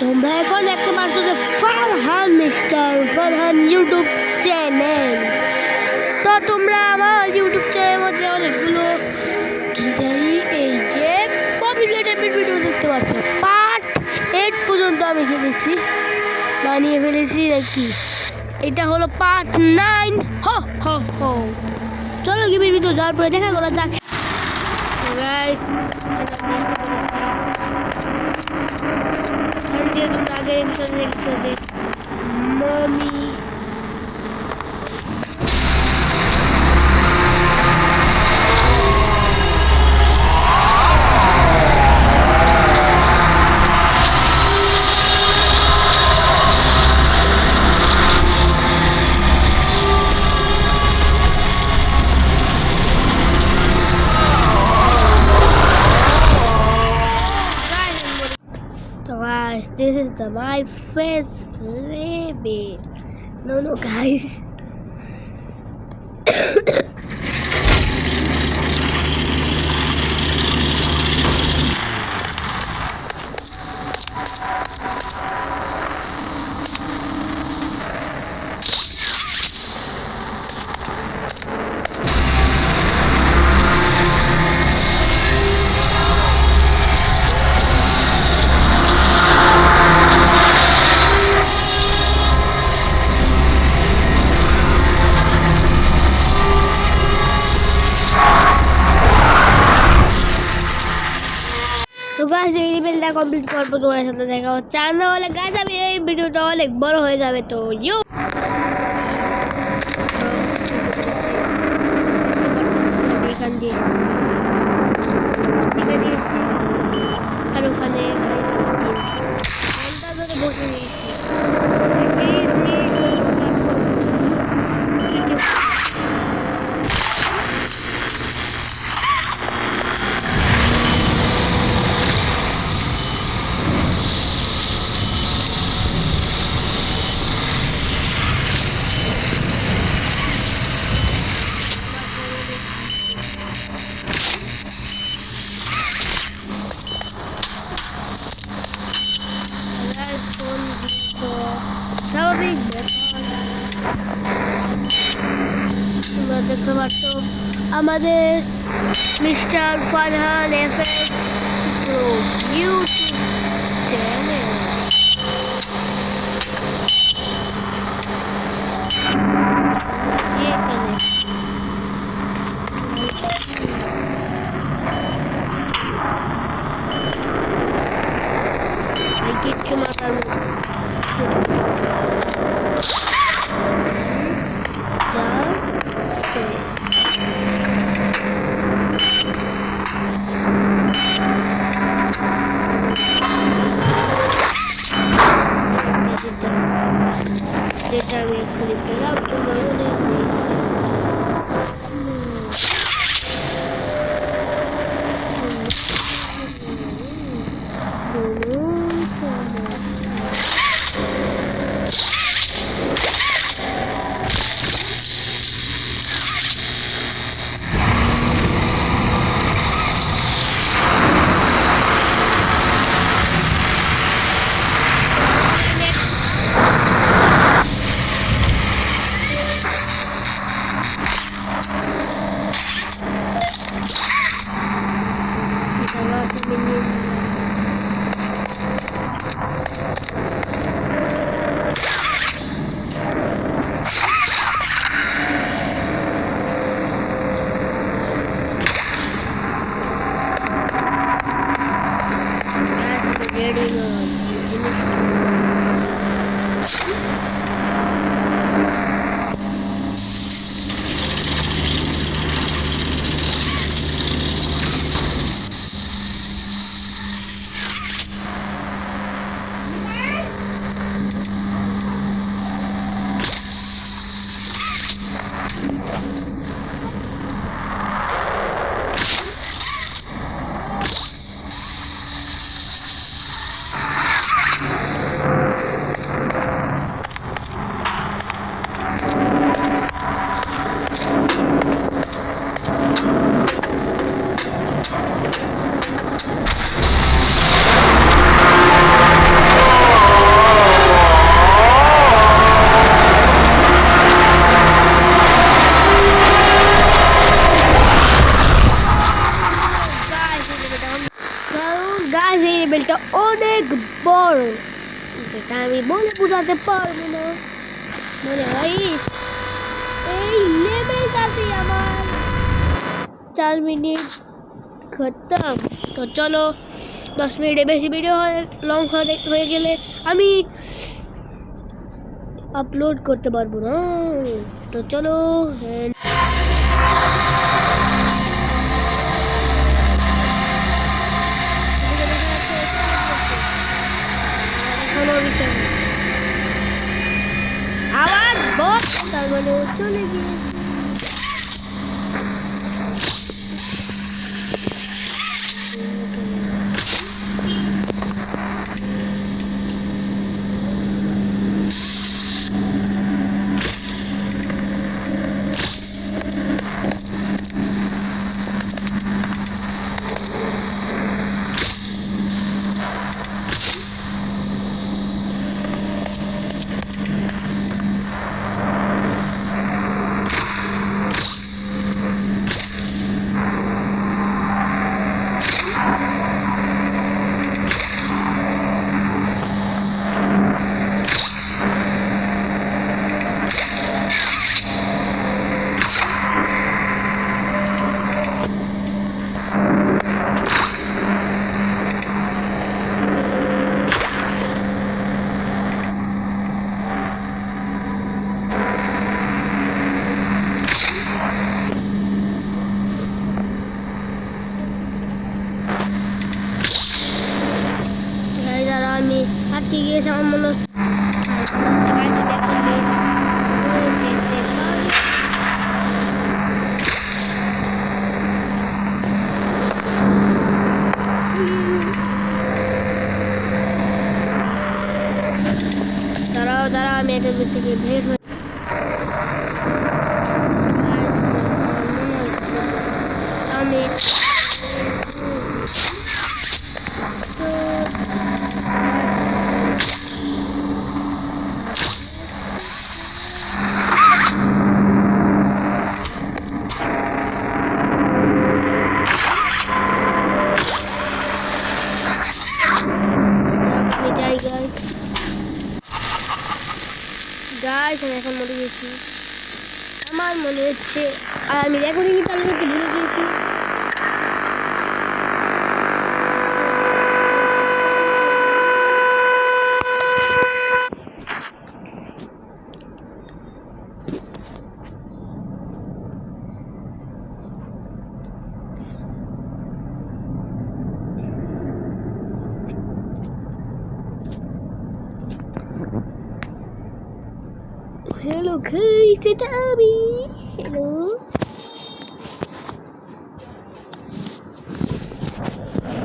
তোমরা এখন দেখতে পাচ্ছ যে Farhan mister Farhan YouTube channel. তো তোমরা আমার ইউটিউব চ্যানেলের মধ্যে অনেকগুলো এই যে পপুলার টাইপের ভিডিও দেখতে পাচ্ছ। পার্ট 8 পর্যন্ত আমি খেলেছি, বানিয়ে ফেলেছি নাকি। এটা হলো পার্ট 9। হো হো হো, চলো গিয়ে ভিডিও যাওয়ার পরে দেখা করা যাক। গাইস आगे mummy Guys, this is my first rabbit. No, guys. তো গাইস এই লেভেলটা কমপ্লিট করবো, তোমার সাথে দেখা হচ্ছে। আর না হলে গাইস আমি এই ভিডিওটা অনেক বড় হয়ে যাবে। তো এখান দিয়ে আর ওখানে বসে নিয়েছি। তোমরা দেখতে পাচ্ছ আমাদের mister Farhan FS YouTube channel. কিচ্ছু মাথার যেটা আমি এক্ষুনি পেলাম তোমার মনে লেভেলটা অনেক বড়, যেটা আমি বলে বোঝাতে পারবো না। মনে হয় এই লেভেলটাতে আমার 4 মিনিট খতম। তো চলো, 10 মিনিটের বেশি ভিডিও লং হয়ে গেলে আমি আপলোড করতে পারবো না। তো চলো, আবার বস, তার মানে চলে গিয়েছে। আমি আটকে গিয়েছে, আমার মনে হচ্ছে দাঁড়াও আমি এটার থেকে বের হই। আমি আমি এখন মরে গেছি আমার মনে হচ্ছে, আর আমি রেকর্ডিং চালু করতে ভুলে গিয়েছি। Hello guys, it's Abby. Hello.